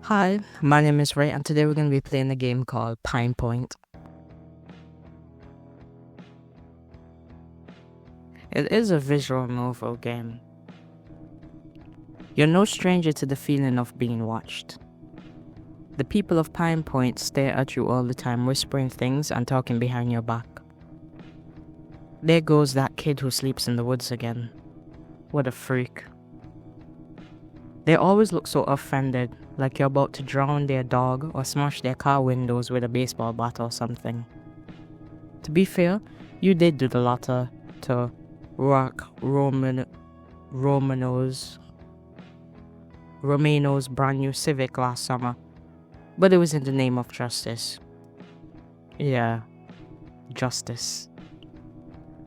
Hi, my name is Ray, and today we're going to be playing a game called Pine Point. It is a visual novel game. You're no stranger to the feeling of being watched. The people of Pine Point stare at you all the time, whispering things and talking behind your back. There goes that kid who sleeps in the woods again. What a freak. They always look so offended, like you're about to drown their dog or smash their car windows with a baseball bat or something. To be fair, you did do the latter to Romano's brand new Civic last summer, but it was in the name of justice. Yeah, justice.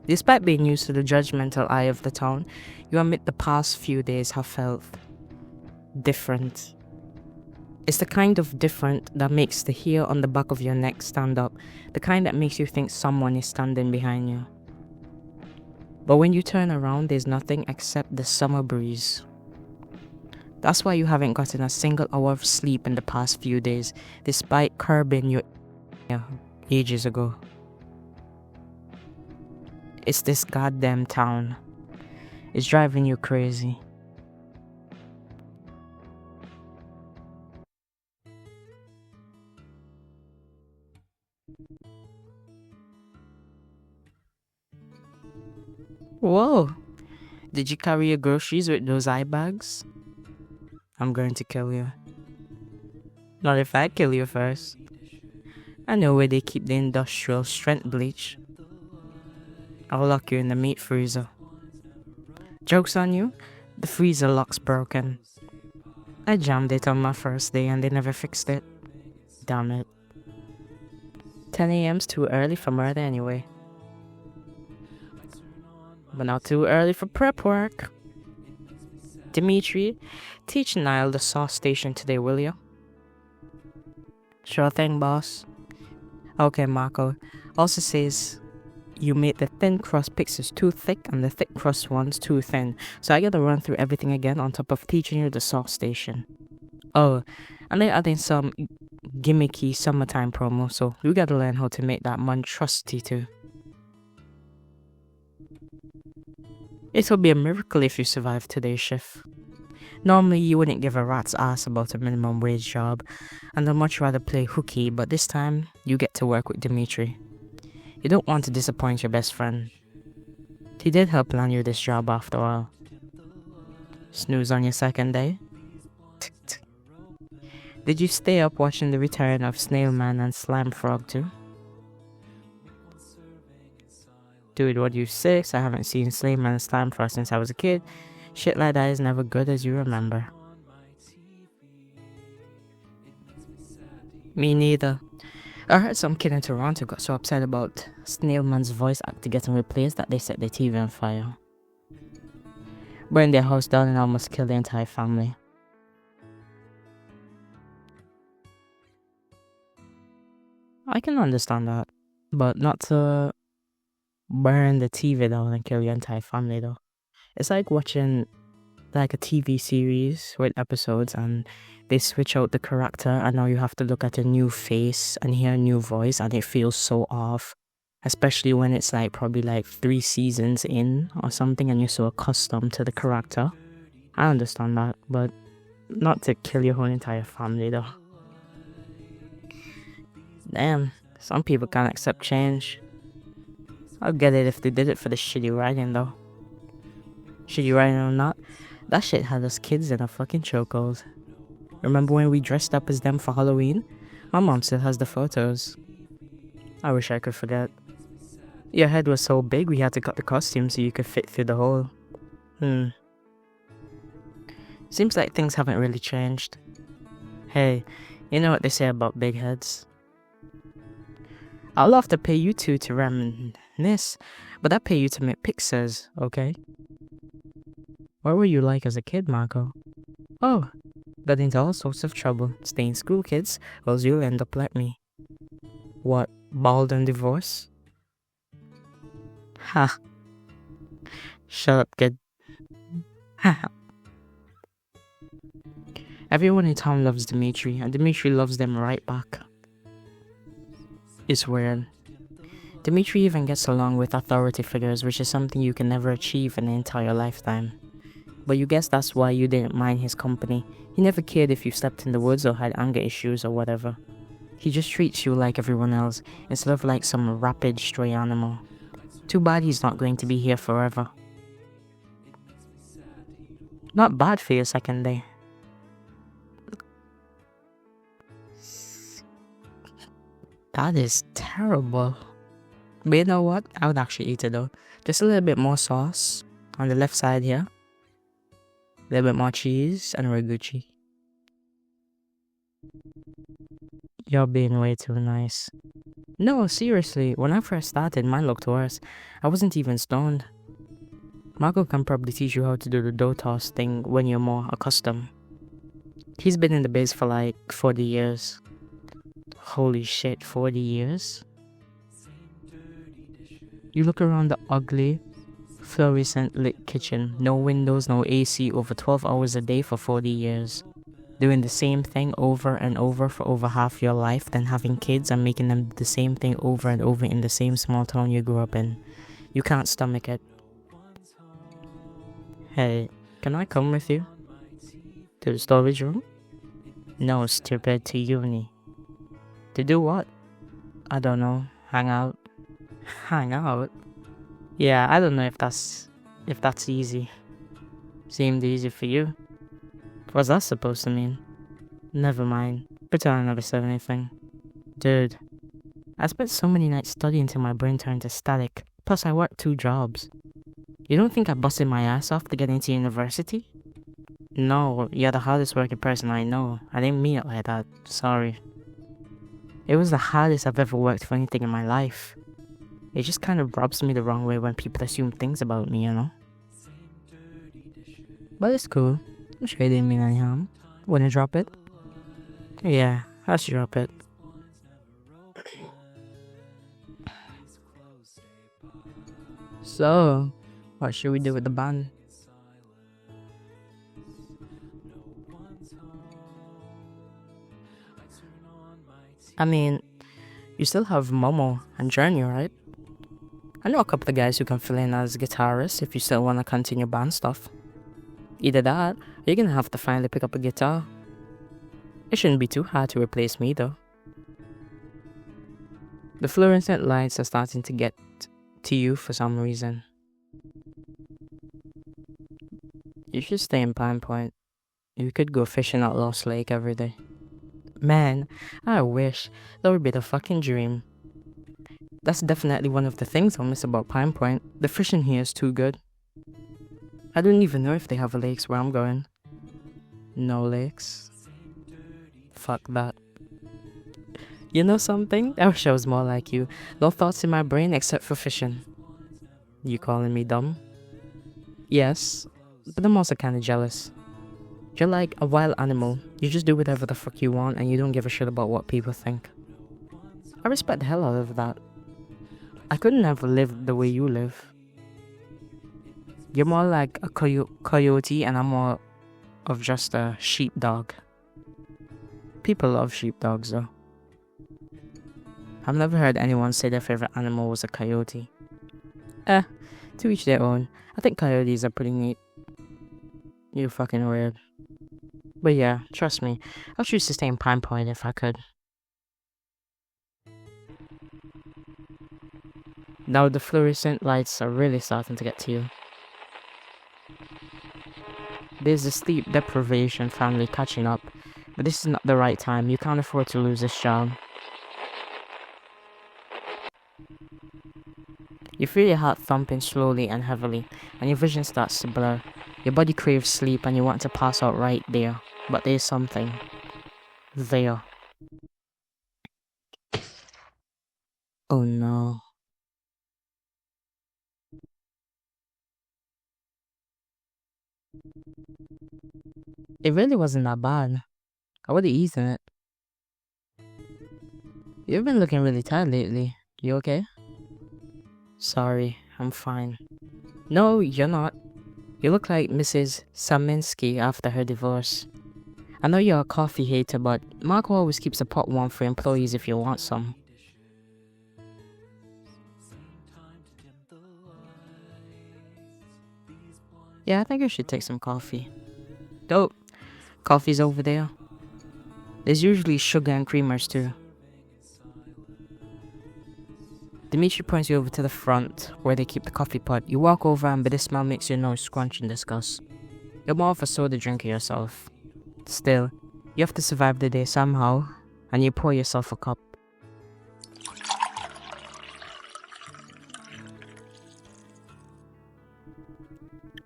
Despite being used to the judgmental eye of the town, you admit the past few days have felt different. It's the kind of different that makes the hair on the back of your neck stand up, the kind that makes you think someone is standing behind you. But when you turn around, there's nothing except the summer breeze. That's why you haven't gotten a single hour of sleep in the past few days, despite curbing your ages ago. It's this goddamn town. It's driving you crazy. Whoa! Did you carry your groceries with those eye bags? I'm going to kill you. Not if I kill you first. I know where they keep the industrial strength bleach. I'll lock you in the meat freezer. Joke's on you, the freezer lock's broken. I jammed it on my first day and they never fixed it. Damn it. 10 a.m.'s too early for murder anyway. But not too early for prep work. Dimitri, teach Niall the sauce station today, will you? Sure thing, boss. Okay, Marco. Also says you made the thin crust pizzas too thick and the thick crust ones too thin, so I gotta run through everything again on top of teaching you the sauce station. Oh, and they're adding some gimmicky summertime promo, so you gotta learn how to make that monstrosity too. It'll be a miracle if you survive today's shift. Normally you wouldn't give a rat's ass about a minimum wage job, and I'd much rather play hooky, but this time you get to work with Dimitri. You don't want to disappoint your best friend. He did help land you this job after all. Snooze on your second day? Did you stay up watching the return of Snail Man and Slime Frog too? Dude, what you 6? I haven't seen Snail Man and Slime Frog since I was a kid. Shit like that is never good as you remember. Me neither. I heard some kid in Toronto got so upset about Snail Man's voice actor getting replaced that they set their TV on fire. Burned their house down and almost killed the entire family. I can understand that, but not to burn the TV down and kill your entire family though. It's like watching like a TV series with episodes and they switch out the character and now you have to look at a new face and hear a new voice and it feels so off. Especially when it's like probably like 3 seasons in or something and you're so accustomed to the character. I understand that, but not to kill your whole entire family though. Damn, some people can't accept change. I'll get it if they did it for the shitty writing though. Shitty writing or not, that shit had us kids in a fucking chokehold. Remember when we dressed up as them for Halloween? My mom still has the photos. I wish I could forget. Your head was so big we had to cut the costume so you could fit through the hole. Seems like things haven't really changed. Hey, you know what they say about big heads? I'll have to pay you two to reminisce, but I pay you to make pictures, okay? What were you like as a kid, Marco? Oh, got into all sorts of trouble. Stay in school, kids, or else you'll end up like me. What, bald and divorced? Ha. Shut up, kid. Ha. Everyone in town loves Dimitri, and Dimitri loves them right back. It's weird. Dimitri even gets along with authority figures, which is something you can never achieve in an entire lifetime. But you guess that's why you didn't mind his company. He never cared if you slept in the woods or had anger issues or whatever. He just treats you like everyone else, instead of like some rapid stray animal. Too bad he's not going to be here forever. Not bad for your second day. That is terrible. But you know what? I would actually eat it though. Just a little bit more sauce on the left side here. A little bit more cheese and raguchi. You're being way too nice. No, seriously, when I first started, mine looked worse. I wasn't even stoned. Marco can probably teach you how to do the dough toss thing when you're more accustomed. He's been in the biz for like 40 years. Holy shit, 40 years? You look around the ugly, fluorescent lit kitchen, no windows, no AC, over 12 hours a day for 40 years. Doing the same thing over and over for over half your life, then having kids and making them do the same thing over and over in the same small town you grew up in. You can't stomach it. Hey, can I come with you? To the storage room? No, stupid, to uni. To do what? I don't know. Hang out. Hang out? Yeah, I don't know if that's easy. Seemed easy for you. What's that supposed to mean? Never mind. Pretend I never said anything. Dude, I spent so many nights studying till my brain turned to static. Plus I worked 2 jobs. You don't think I busted my ass off to get into university? No, you're the hardest working person I know. I didn't mean it like that. Sorry. It was the hardest I've ever worked for anything in my life. It just kind of rubs me the wrong way when people assume things about me, you know? But it's cool. I'm sure it didn't mean any harm. Wanna drop it? Yeah, let's drop it. So, what should we do with the band? I mean, you still have Momo and Journey, right? I know a couple of guys who can fill in as guitarists if you still want to continue band stuff. Either that, or you're gonna have to finally pick up a guitar. It shouldn't be too hard to replace me though. The fluorescent lights are starting to get to you for some reason. You should stay in Pine Point. You could go fishing at Lost Lake every day. Man, I wish. That would be the fucking dream. That's definitely one of the things I'll miss about Pine Point. The fishing here is too good. I don't even know if they have lakes where I'm going. No lakes. Fuck that. You know something? I wish I was more like you. No thoughts in my brain except for fishing. You calling me dumb? Yes, but I'm also kinda jealous. You're like a wild animal. You just do whatever the fuck you want and you don't give a shit about what people think. I respect the hell out of that. I couldn't have lived the way you live. You're more like a coyote and I'm more of just a sheepdog. People love sheepdogs though. I've never heard anyone say their favorite animal was a coyote. To each their own. I think coyotes are pretty neat. You're fucking weird. But yeah, trust me, I'll choose to stay in Pine Point if I could. Now the fluorescent lights are really starting to get to you. There's the sleep deprivation family catching up, but this is not the right time. You can't afford to lose this job. You feel your heart thumping slowly and heavily, and your vision starts to blur. Your body craves sleep and you want to pass out right there, but there's something there. Oh no. It really wasn't that bad. I would've eaten it. You've been looking really tired lately. You okay? Sorry, I'm fine. No, you're not. You look like Mrs. Saminsky after her divorce. I know you're a coffee hater, but Marco always keeps a pot warm for employees if you want some. Yeah, I think I should take some coffee. Dope. Coffee's over there. There's usually sugar and creamers too. Dimitri points you over to the front, where they keep the coffee pot. You walk over and the smell makes your nose scrunch in disgust. You're more of a soda drinker yourself. Still, you have to survive the day somehow, and you pour yourself a cup.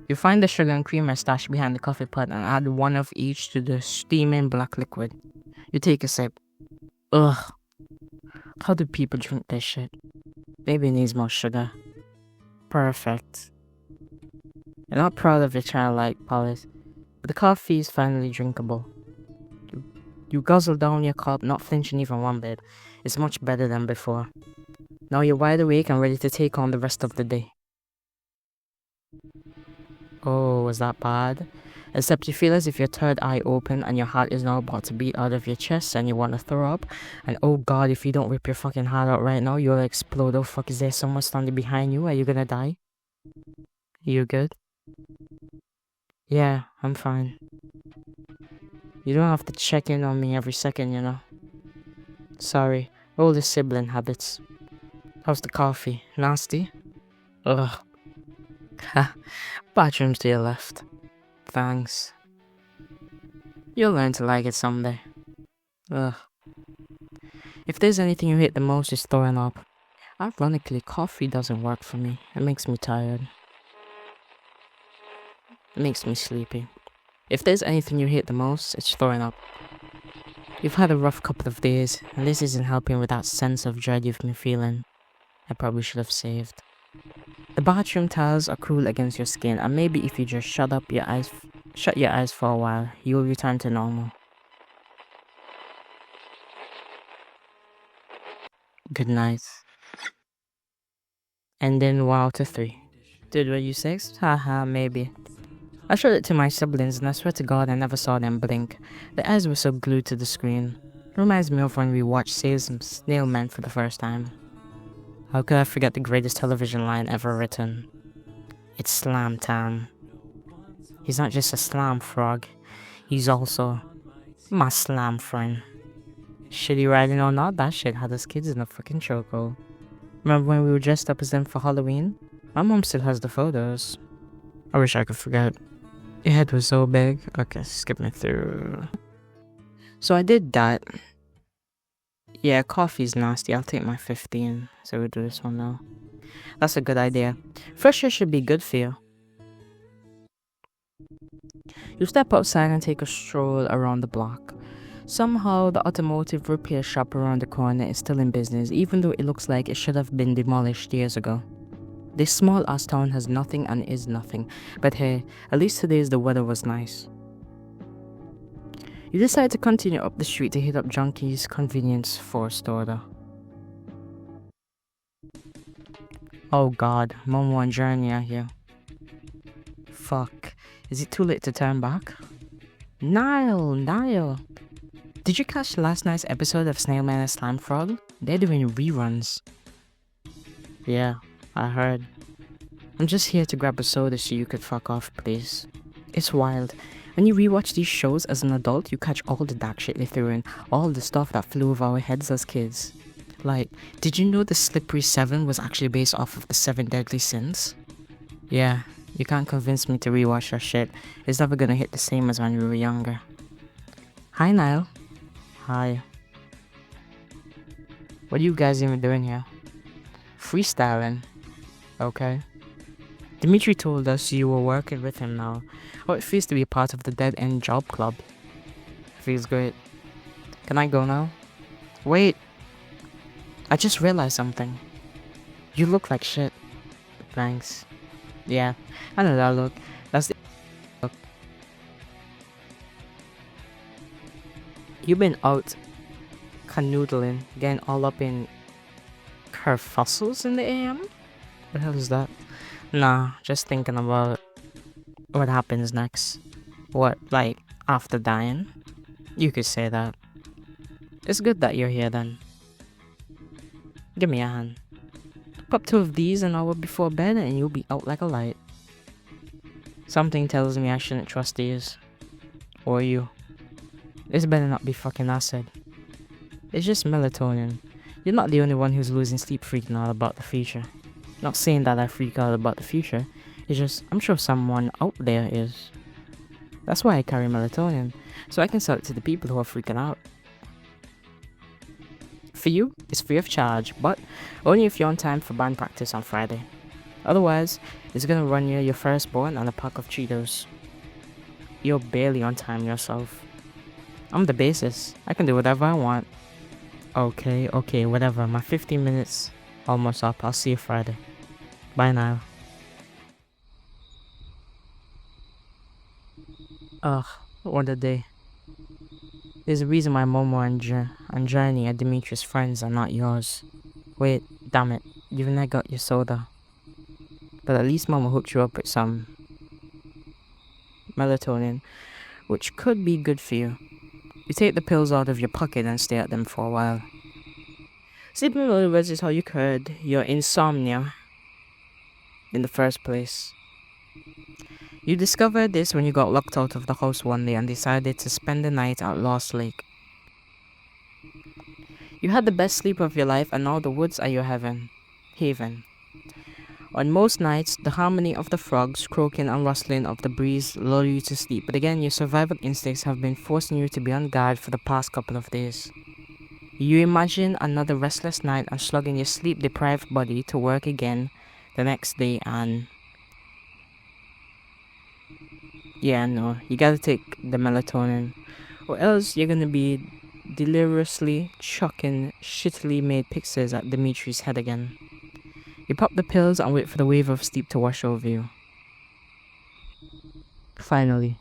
You find the sugar and creamer stashed behind the coffee pot and add one of each to the steaming black liquid. You take a sip. Ugh. How do people drink this shit? Maybe it needs more sugar. Perfect. You're not proud of your childlike palate, but the coffee is finally drinkable. You guzzle down your cup, not flinching even one bit. It's much better than before. Now you're wide awake and ready to take on the rest of the day. Oh, was that bad? Except you feel as if your third eye opened and your heart is now about to beat out of your chest and you want to throw up. And oh god, if you don't rip your fucking heart out right now, you'll explode. Oh fuck, is there someone standing behind you? Are you gonna die? You good? Yeah, I'm fine. You don't have to check in on me every second, you know. Sorry, older sibling habits. How's the coffee? Nasty? Ugh. Ha, bathroom's to your left. Thanks. You'll learn to like it someday. Ugh. If there's anything you hate the most, it's throwing up. Ironically, coffee doesn't work for me. It makes me tired. It makes me sleepy. If there's anything you hate the most, it's throwing up. You've had a rough couple of days, and this isn't helping with that sense of dread you've been feeling. I probably should have saved. The bathroom tiles are cruel against your skin, and maybe if you just shut your eyes for a while, you'll return to normal. Good night. And then 1 out of 3. Dude, were you 6? Haha, maybe. I showed it to my siblings and I swear to god I never saw them blink. Their eyes were so glued to the screen. Reminds me of when we watched Snail Man for the first time. How could I forget the greatest television line ever written? It's slam time. He's not just a slam frog, he's also my slam friend. Shitty writing or not, that shit had us kids in a fucking chokehold. Remember when we were dressed up as them for Halloween? My mom still has the photos. I wish I could forget. Your head was so big. Okay, skip me through. So I did that. Yeah, coffee's nasty. I'll take my 15. So we'll do this one now. That's a good idea. Fresh air should be good for you. You step outside and take a stroll around the block. Somehow, the automotive repair shop around the corner is still in business, even though it looks like it should have been demolished years ago. This small-ass town has nothing and is nothing, but hey, at least today's the weather was nice. You decide to continue up the street to hit up Junkie's convenience store though. Oh god, Momo and Journey are here. Fuck, is it too late to turn back? Niall! Did you catch last night's episode of Snail Man and Slime Frog? They're doing reruns. Yeah, I heard. I'm just here to grab a soda so you could fuck off, please. It's wild. When you rewatch these shows as an adult, you catch all the dark shit they threw in, all the stuff that flew over our heads as kids. Like, did you know the Slippery 7 was actually based off of the 7 Deadly Sins? Yeah, you can't convince me to rewatch that shit. It's never gonna hit the same as when we were younger. Hi, Niall. Hi. What are you guys even doing here? Freestyling. Okay. Dimitri told us you were working with him now. How it feels to be part of the Dead End Job Club. Feels great. Can I go now? Wait! I just realized something. You look like shit. Thanks. Yeah, I know that look. That's the look. You've been out canoodling, getting all up in kerfuffles in the AM? What the hell is that? Nah, just thinking about what happens next. What, like, after dying? You could say that. It's good that you're here then. Give me a hand. Pop 2 of these an hour before bed and you'll be out like a light. Something tells me I shouldn't trust these. Or you. This better not be fucking acid. It's just melatonin. You're not the only one who's losing sleep freaking out about the future. Not saying that I freak out about the future. It's just, I'm sure someone out there is. That's why I carry melatonin, so I can sell it to the people who are freaking out. For you, it's free of charge, but only if you're on time for band practice on Friday. Otherwise, it's gonna run you your firstborn and a pack of Cheetos. You're barely on time yourself. I'm the bassist. I can do whatever I want. Okay, whatever. My 15 minutes almost up. I'll see you Friday. Bye now. Ugh, what a day. There's a reason why Momo and Journey are Dimitri's friends and not yours. Wait, damn it. You've not got your soda. But at least Momo hooked you up with some melatonin, which could be good for you. You take the pills out of your pocket and stare at them for a while. Sleeping with little is how you cured your insomnia in the first place. You discovered this when you got locked out of the house one day and decided to spend the night at Lost Lake. You had the best sleep of your life and now the woods are your haven. On most nights, the harmony of the frogs, croaking and rustling of the breeze lull you to sleep, but again your survival instincts have been forcing you to be on guard for the past couple of days. You imagine another restless night and slugging your sleep-deprived body to work again the next day and... yeah, no, you gotta take the melatonin, or else you're gonna be deliriously chucking shittily made pictures at Dimitri's head again. You pop the pills and wait for the wave of sleep to wash over you. Finally.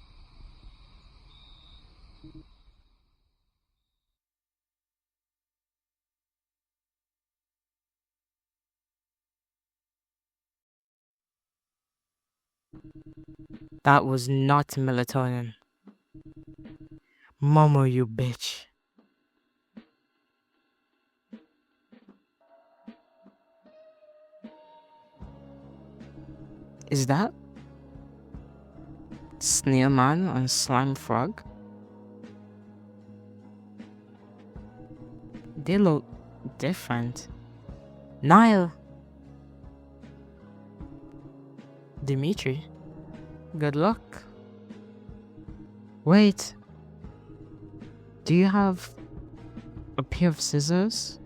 That was not melatonin. Momo, you bitch. Is that Snail Man and Slime Frog? They look different. Nile! Dimitri? Good luck. Wait. Do you have a pair of scissors?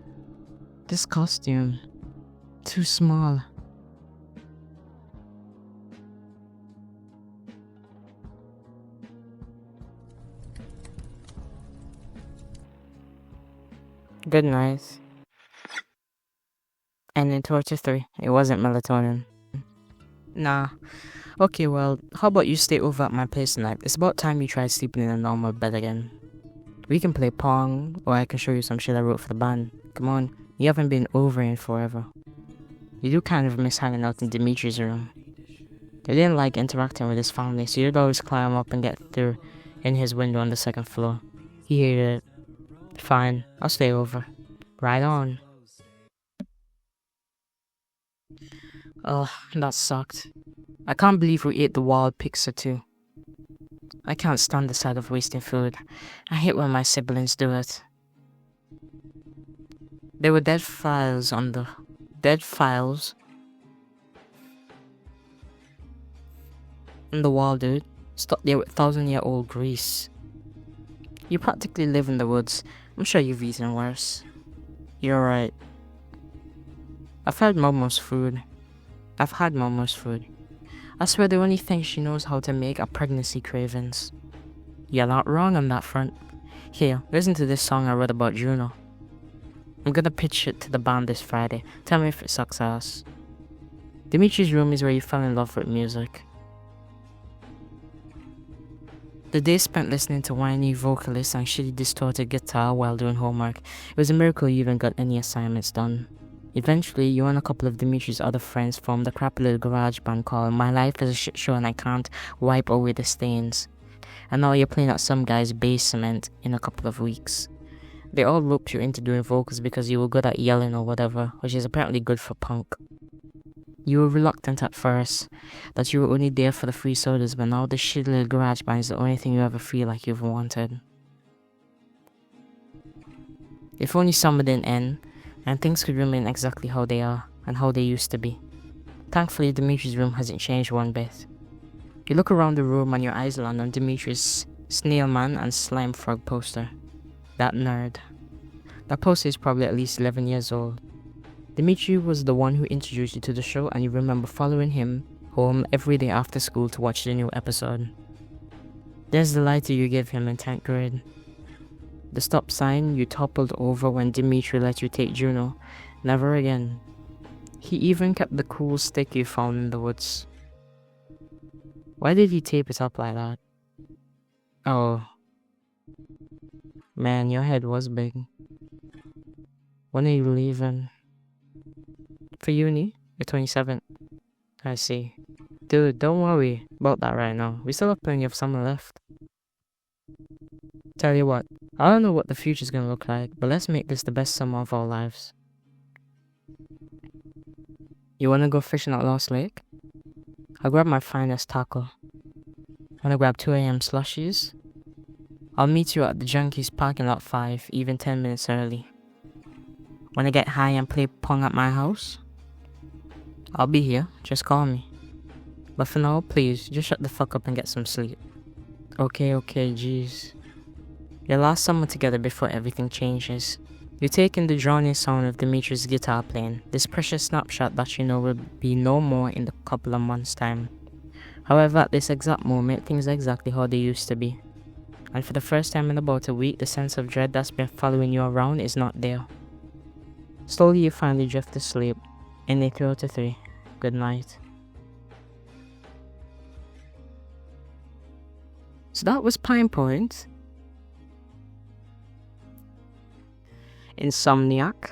This costume. Too small. Good night. And in Torture 3, it wasn't melatonin. Nah. Okay, well, how about you stay over at my place tonight? It's about time you tried sleeping in a normal bed again. We can play Pong, or I can show you some shit I wrote for the band. Come on, you haven't been over in forever. You do kind of miss hanging out in Dimitri's room. You didn't like interacting with his family, so you'd always climb up and get through in his window on the second floor. He hated it. Fine, I'll stay over. Right on. Ugh, that sucked. I can't believe we ate the wild pizza too. I can't stand the sight of wasting food. I hate when my siblings do it. There were dead files on the wall, dude. Stuck there with 1,000-year-old grease. You practically live in the woods. I'm sure you've eaten worse. You're right. I've had Momo's food. I swear the only thing she knows how to make are pregnancy cravings. You're not wrong on that front. Here, listen to this song I wrote about Juno. I'm gonna pitch it to the band this Friday. Tell me if it sucks ass. Dimitri's room is where you fell in love with music. The day spent listening to whiny vocalists and shitty distorted guitar while doing homework. It was a miracle you even got any assignments done. Eventually, you and a couple of Dimitri's other friends formed a crappy little garage band called My Life is a Shit Show and I Can't Wipe Away the Stains. and now you're playing at some guy's basement in a couple of weeks. They all roped you into doing vocals because you were good at yelling or whatever, which is apparently good for punk. You were reluctant at first, that you were only there for the free sodas, but now the shitty little garage band is the only thing you ever feel like you've wanted. If only summer didn't end, and things could remain exactly how they are, and how they used to be. Thankfully, Dimitri's room hasn't changed one bit. You look around the room and your eyes land on Dimitri's Snail Man and Slime Frog poster. That nerd. That poster is probably at least 11 years old. Dimitri was the one who introduced you to the show, and you remember following him home every day after school to watch the new episode. There's the lighter you gave him in 10th grade. The stop sign you toppled over when Dimitri let you take Juno. Never again. He even kept the cool stick you found in the woods. Why did he tape it up like that? Oh. Man, your head was big. When are you leaving? For uni? You're 27. I see. Dude, don't worry about that right now. We still have plenty of summer left. Tell you what, I don't know what the future's gonna look like, but let's make this the best summer of our lives. You wanna go fishing at Lost Lake? I'll grab my finest tackle. Wanna grab 2 AM slushies? I'll meet you at the Junkies parking lot 5, even 10 minutes early. Wanna get high and play pong at my house? I'll be here, just call me. But for now, please, just shut the fuck up and get some sleep. Okay, jeez. Your last summer together before everything changes. You take in the drowning sound of Dimitri's guitar playing, this precious snapshot that you know will be no more in a couple of months' time. However, at this exact moment, things are exactly how they used to be. And for the first time in about a week, the sense of dread that's been following you around is not there. Slowly you finally drift to sleep. In a 3 to 3. Good night. So that was Pine Point. Insomniac.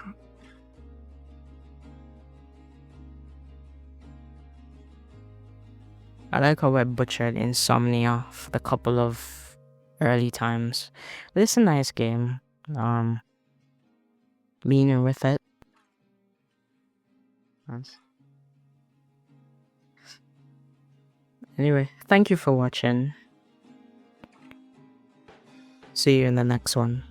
I like how I butchered Insomnia for the couple of early times. But it's a nice game. Meaning with it. Nice. Anyway, thank you for watching. See you in the next one.